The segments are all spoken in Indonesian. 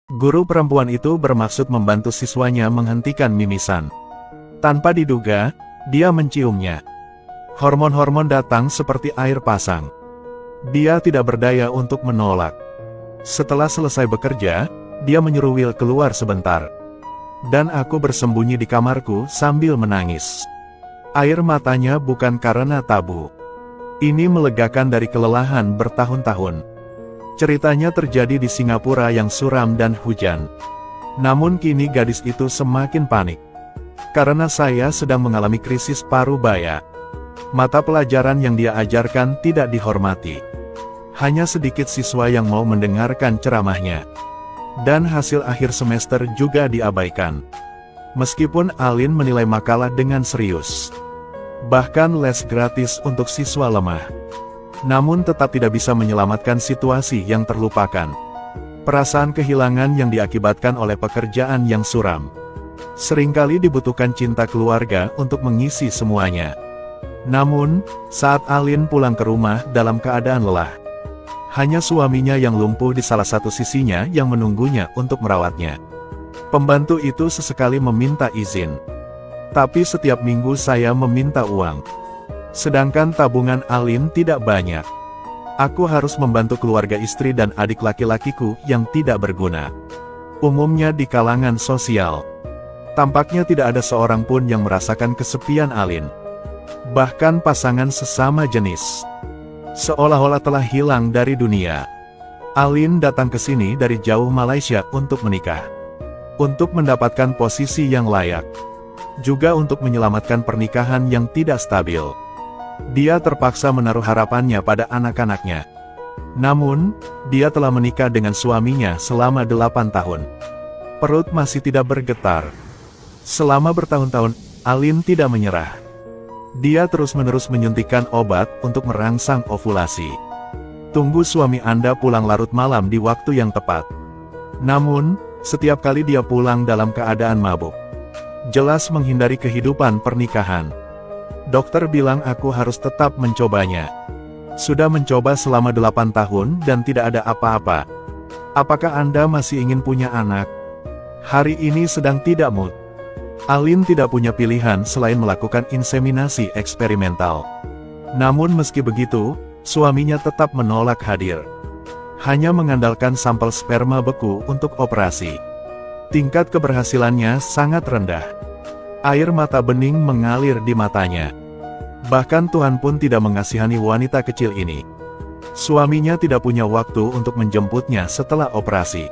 Guru perempuan itu bermaksud membantu siswanya menghentikan mimisan. Tanpa diduga, dia menciumnya. Hormon-hormon datang seperti air pasang. Dia tidak berdaya untuk menolak. Setelah selesai bekerja, dia menyuruh Will keluar sebentar. Dan aku bersembunyi di kamarku sambil menangis. Air matanya bukan karena tabu. Ini melegakan dari kelelahan bertahun-tahun. Ceritanya terjadi di Singapura yang suram dan hujan. Namun kini gadis itu semakin panik. Karena saya sedang mengalami krisis paruh baya. Mata pelajaran yang dia ajarkan tidak dihormati. Hanya sedikit siswa yang mau mendengarkan ceramahnya. Dan hasil akhir semester juga diabaikan. Meskipun Alin menilai makalah dengan serius. Bahkan les gratis untuk siswa lemah. Namun tetap tidak bisa menyelamatkan situasi yang terlupakan. Perasaan kehilangan yang diakibatkan oleh pekerjaan yang suram. Seringkali dibutuhkan cinta keluarga untuk mengisi semuanya. Namun, saat Alin pulang ke rumah dalam keadaan lelah, hanya suaminya yang lumpuh di salah satu sisinya yang menunggunya untuk merawatnya. Pembantu itu sesekali meminta izin. Tapi setiap minggu saya meminta uang. Sedangkan tabungan Alin tidak banyak. Aku harus membantu keluarga istri dan adik laki-lakiku yang tidak berguna. Umumnya di kalangan sosial. Tampaknya tidak ada seorang pun yang merasakan kesepian Alin. Bahkan pasangan sesama jenis. Seolah-olah telah hilang dari dunia. Alin datang ke sini dari jauh Malaysia untuk menikah. Untuk mendapatkan posisi yang layak. Juga untuk menyelamatkan pernikahan yang tidak stabil. Dia terpaksa menaruh harapannya pada anak-anaknya. Namun, dia telah menikah dengan suaminya selama 8 tahun. Perut masih tidak bergetar. Selama bertahun-tahun, Alin tidak menyerah. Dia terus-menerus menyuntikkan obat untuk merangsang ovulasi. Tunggu suami Anda pulang larut malam di waktu yang tepat. Namun, setiap kali dia pulang dalam keadaan mabuk. Jelas menghindari kehidupan pernikahan. Dokter bilang aku harus tetap mencobanya. Sudah mencoba selama 8 tahun dan tidak ada apa-apa. Apakah Anda masih ingin punya anak? Hari ini sedang tidak mood. Alin tidak punya pilihan selain melakukan inseminasi eksperimental. Namun meski begitu, suaminya tetap menolak hadir. Hanya mengandalkan sampel sperma beku untuk operasi. Tingkat keberhasilannya sangat rendah. Air mata bening mengalir di matanya. Bahkan Tuhan pun tidak mengasihani wanita kecil ini. Suaminya tidak punya waktu untuk menjemputnya setelah operasi.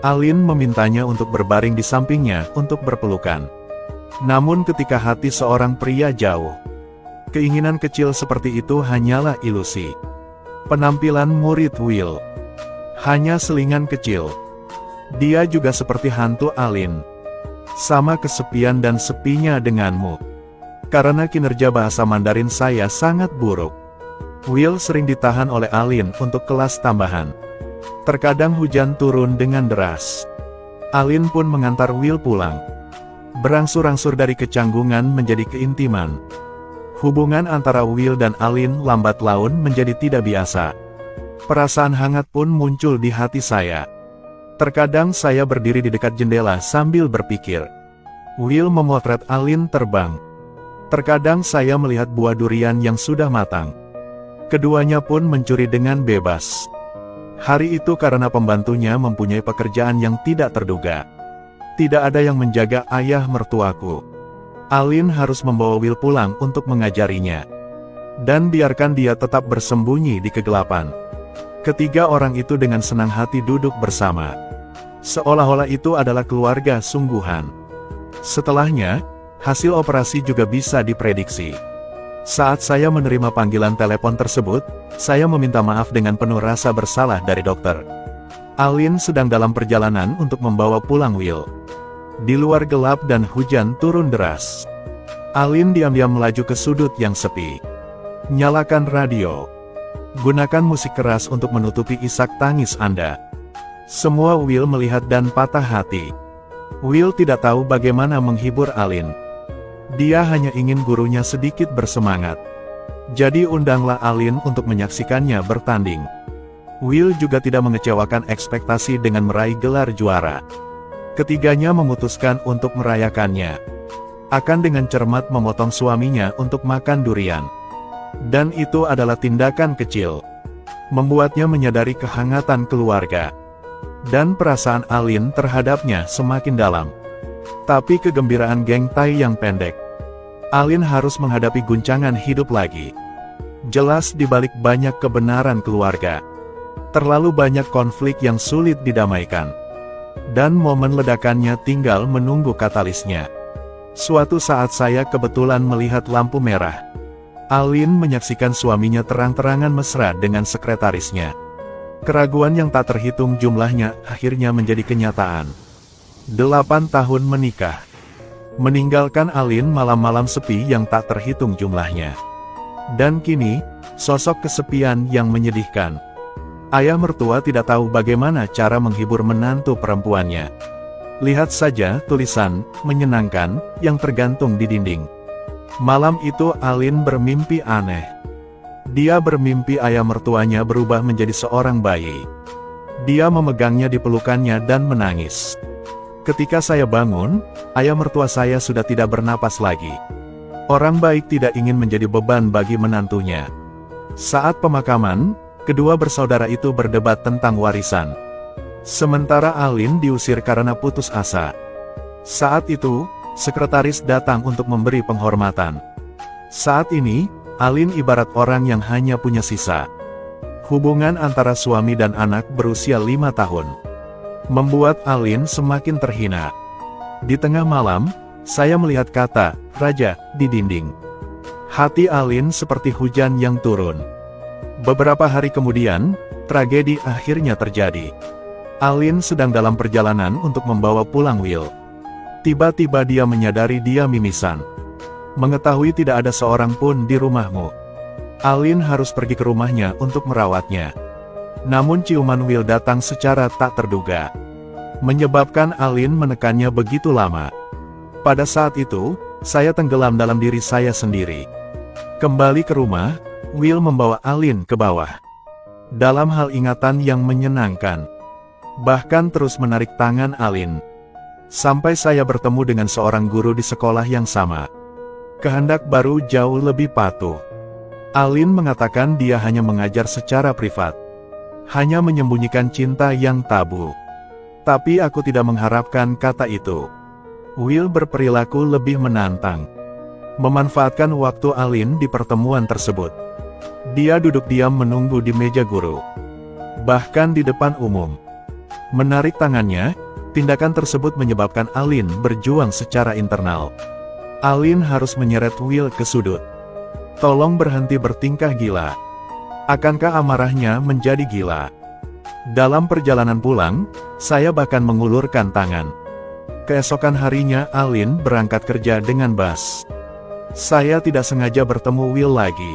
Alin memintanya untuk berbaring di sampingnya untuk berpelukan. Namun ketika hati seorang pria jauh, keinginan kecil seperti itu hanyalah ilusi. Penampilan murid Will. Hanya selingan kecil. Dia juga seperti hantu Alin. Sama kesepian dan sepinya denganmu. Karena kinerja bahasa Mandarin saya sangat buruk. Will sering ditahan oleh Alin untuk kelas tambahan. Terkadang hujan turun dengan deras. Alin pun mengantar Will pulang. Berangsur-angsur dari kecanggungan menjadi keintiman. Hubungan antara Will dan Alin lambat laun menjadi tidak biasa. Perasaan hangat pun muncul di hati saya. Terkadang saya berdiri di dekat jendela sambil berpikir. Will memotret Alin terbang. Terkadang saya melihat buah durian yang sudah matang. Keduanya pun mencuri dengan bebas. Hari itu karena pembantunya mempunyai pekerjaan yang tidak terduga. Tidak ada yang menjaga ayah mertuaku. Alin harus membawa Will pulang untuk mengajarinya. Dan biarkan dia tetap bersembunyi di kegelapan. Ketiga orang itu dengan senang hati duduk bersama. Seolah-olah itu adalah keluarga sungguhan. Setelahnya, hasil operasi juga bisa diprediksi. Saat saya menerima panggilan telepon tersebut, saya meminta maaf dengan penuh rasa bersalah dari dokter. Alin sedang dalam perjalanan untuk membawa pulang Will. Di luar gelap dan hujan turun deras. Alin diam-diam melaju ke sudut yang sepi. Nyalakan radio. Gunakan musik keras untuk menutupi isak tangis Anda. Semua Will melihat dan patah hati. Will tidak tahu bagaimana menghibur Alin. Dia hanya ingin gurunya sedikit bersemangat. Jadi undanglah Alin untuk menyaksikannya bertanding. Will juga tidak mengecewakan ekspektasi dengan meraih gelar juara. Ketiganya memutuskan untuk merayakannya. Akan dengan cermat memotong suaminya untuk makan durian. Dan itu adalah tindakan kecil. Membuatnya menyadari kehangatan keluarga. Dan perasaan Alin terhadapnya semakin dalam. Tapi kegembiraan geng Tai yang pendek. Alin harus menghadapi guncangan hidup lagi. Jelas di balik banyak kebenaran keluarga. Terlalu banyak konflik yang sulit didamaikan. Dan momen ledakannya tinggal menunggu katalisnya. Suatu saat saya kebetulan melihat lampu merah. Alin menyaksikan suaminya terang-terangan mesra dengan sekretarisnya. Keraguan yang tak terhitung jumlahnya akhirnya menjadi kenyataan. 8 tahun menikah. Meninggalkan Alin malam-malam sepi yang tak terhitung jumlahnya. Dan kini, sosok kesepian yang menyedihkan. Ayah mertua tidak tahu bagaimana cara menghibur menantu perempuannya. Lihat saja tulisan, menyenangkan, yang tergantung di dinding. Malam itu Alin bermimpi aneh. Dia bermimpi ayah mertuanya berubah menjadi seorang bayi. Dia memegangnya di pelukannya dan menangis. Ketika saya bangun, ayah mertua saya sudah tidak bernapas lagi. Orang baik tidak ingin menjadi beban bagi menantunya. Saat pemakaman, kedua bersaudara itu berdebat tentang warisan. Sementara Alin diusir karena putus asa. Saat itu, sekretaris datang untuk memberi penghormatan. Saat ini, Alin ibarat orang yang hanya punya sisa. Hubungan antara suami dan anak berusia 5 tahun. Membuat Alin semakin terhina. Di tengah malam, saya melihat kata, "Raja," di dinding. Hati Alin seperti hujan yang turun. Beberapa hari kemudian, tragedi akhirnya terjadi. Alin sedang dalam perjalanan untuk membawa pulang Will. Tiba-tiba dia menyadari dia mimisan. Mengetahui tidak ada seorang pun di rumahmu. Alin harus pergi ke rumahnya untuk merawatnya. Namun ciuman Will datang secara tak terduga. Menyebabkan Alin menekannya begitu lama. Pada saat itu, saya tenggelam dalam diri saya sendiri. Kembali ke rumah, Will membawa Alin ke bawah. Dalam hal ingatan yang menyenangkan. Bahkan terus menarik tangan Alin. Sampai saya bertemu dengan seorang guru di sekolah yang sama. Kehendak baru jauh lebih patuh. Alin mengatakan dia hanya mengajar secara privat. Hanya menyembunyikan cinta yang tabu. Tapi aku tidak mengharapkan kata itu. Will berperilaku lebih menantang. Memanfaatkan waktu Alin di pertemuan tersebut. Dia duduk diam menunggu di meja guru. Bahkan di depan umum. Menarik tangannya, tindakan tersebut menyebabkan Alin berjuang secara internal. Alin harus menyeret Will ke sudut. Tolong berhenti bertingkah gila. Akankah amarahnya menjadi gila? Dalam perjalanan pulang, saya bahkan mengulurkan tangan. Keesokan harinya Alin berangkat kerja dengan bus. Saya tidak sengaja bertemu Will lagi.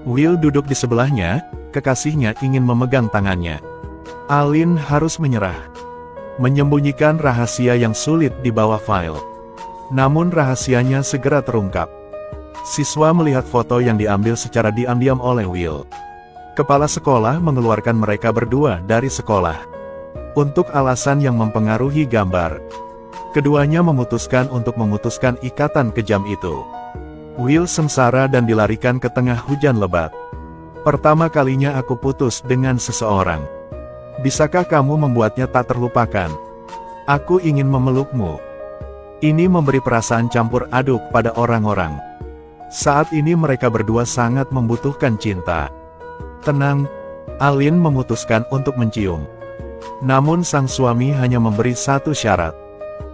Will duduk di sebelahnya, kekasihnya ingin memegang tangannya. Alin harus menyerah. Menyembunyikan rahasia yang sulit di bawah file. Namun rahasianya segera terungkap. Siswa melihat foto yang diambil secara diam-diam oleh Will. Kepala sekolah mengeluarkan mereka berdua dari sekolah. Untuk alasan yang mempengaruhi gambar. Keduanya memutuskan untuk memutuskan ikatan kejam itu. Will sengsara dan dilarikan ke tengah hujan lebat. Pertama kalinya aku putus dengan seseorang. Bisakah kamu membuatnya tak terlupakan? Aku ingin memelukmu. Ini memberi perasaan campur aduk pada orang-orang. Saat ini mereka berdua sangat membutuhkan cinta. Tenang, Alin memutuskan untuk mencium. Namun sang suami hanya memberi satu syarat.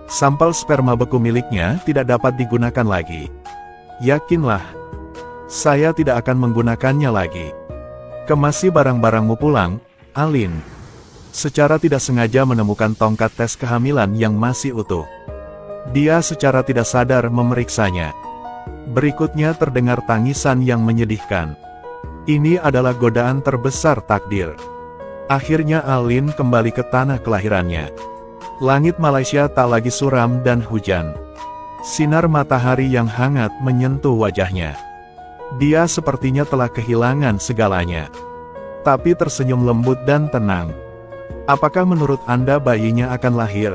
Sampel sperma beku miliknya tidak dapat digunakan lagi. Yakinlah, saya tidak akan menggunakannya lagi. Kemasi barang-barangmu pulang, Alin. Secara tidak sengaja menemukan tongkat tes kehamilan yang masih utuh. Dia secara tidak sadar memeriksanya. Berikutnya terdengar tangisan yang menyedihkan. Ini adalah godaan terbesar takdir. Akhirnya Alin kembali ke tanah kelahirannya. Langit Malaysia tak lagi suram dan hujan. Sinar matahari yang hangat menyentuh wajahnya. Dia sepertinya telah kehilangan segalanya. tapi tersenyum lembut dan tenang. Apakah menurut Anda bayinya akan lahir?